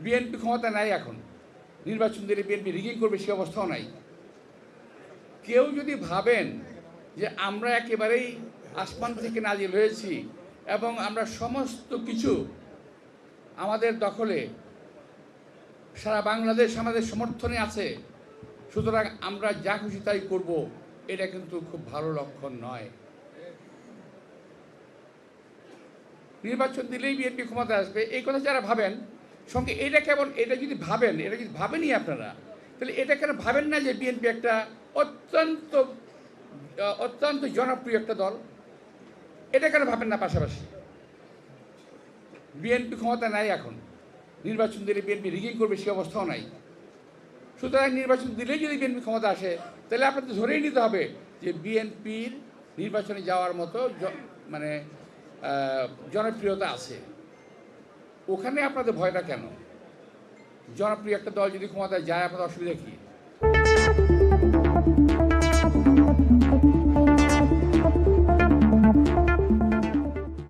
BNP ক্ষমতা নাই, এখন নির্বাচন দিলে বিএনপি রিগিং করবে সে অবস্থাও নাই। কেউ যদি ভাবেন যে আমরা একেবারেই আসমান থেকে নাজিল হয়েছি এবং আমরা সমস্ত কিছু আমাদের দখলে, সারা বাংলাদেশ আমাদের সমর্থনে আছে, সুতরাং আমরা যা খুশি তাই করব, এটা কিন্তু খুব ভালো লক্ষণ নয়। নির্বাচন দিলেই বিএনপি ক্ষমতা আসবে এই কথা যারা ভাবেন, সঙ্গে এটা কেমন, এটা যদি ভাবেনই আপনারা, তাহলে এটা কেন ভাবেন না যে বিএনপি একটা অত্যন্ত অত্যন্ত জনপ্রিয় একটা দল? এটা কেন ভাবেন না? পাশাপাশি বিএনপি ক্ষমতা নাই, এখন নির্বাচন দিলে বিএনপি রিগিং করবে সে অবস্থাও নাই। সুতরাং নির্বাচন দিলেই যদি বিএনপি ক্ষমতা আসে, তাহলে আপনাদের ধরেই নিতে হবে যে বিএনপির নির্বাচনে যাওয়ার মতো মানে জনপ্রিয়তা আছে। ওখানে আপনাদের ভয়টা কেন? জনপ্রিয় একটা দল যদি ক্ষমতায় যায়, আপনাদের অসুবিধা কী?